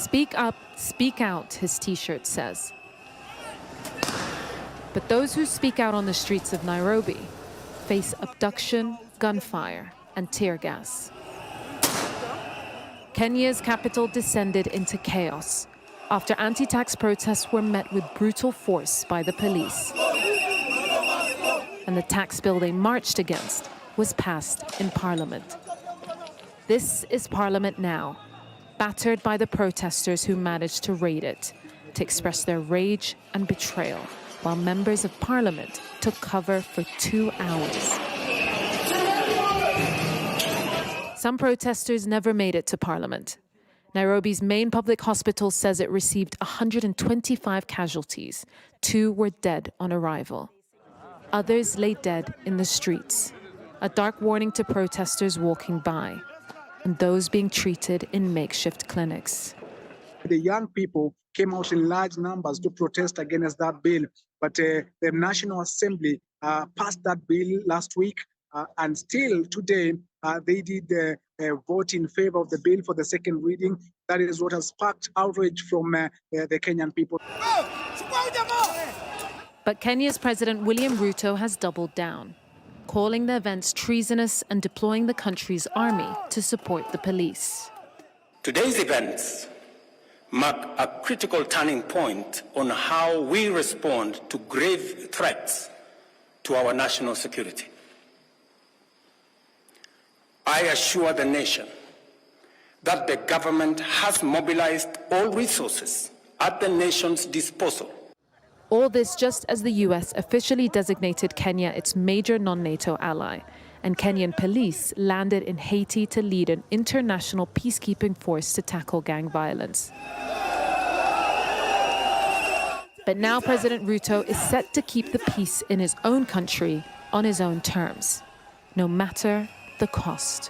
Speak up, speak out, his T-shirt says. But those who speak out on the streets of Nairobi face abduction, gunfire, and tear gas. Kenya's capital descended into chaos after anti-tax protests were met with brutal force by the police. And the tax bill they marched against was passed in Parliament. This is Parliament now, battered by the protesters who managed to raid it to express their rage and betrayal, while members of Parliament took cover for 2 hours. Some protesters never made it to Parliament. Nairobi's main public hospital says it received 125 casualties. 2 were dead on arrival. Others lay dead in the streets, a dark warning to protesters walking by, and those being treated in makeshift clinics. The young people came out in large numbers to protest against that bill, but the National Assembly passed that bill last week, and still today they did vote in favor of the bill for the second reading. That is what has sparked outrage from the Kenyan people. But Kenya's President William Ruto has doubled down, calling the events treasonous and deploying the country's army to support the police. Today's events mark a critical turning point on how we respond to grave threats to our national security. I assure the nation that the government has mobilized all resources at the nation's disposal. All this just as the US officially designated Kenya its major non-NATO ally, and Kenyan police landed in Haiti to lead an international peacekeeping force to tackle gang violence. But now President Ruto is set to keep the peace in his own country on his own terms, no matter the cost.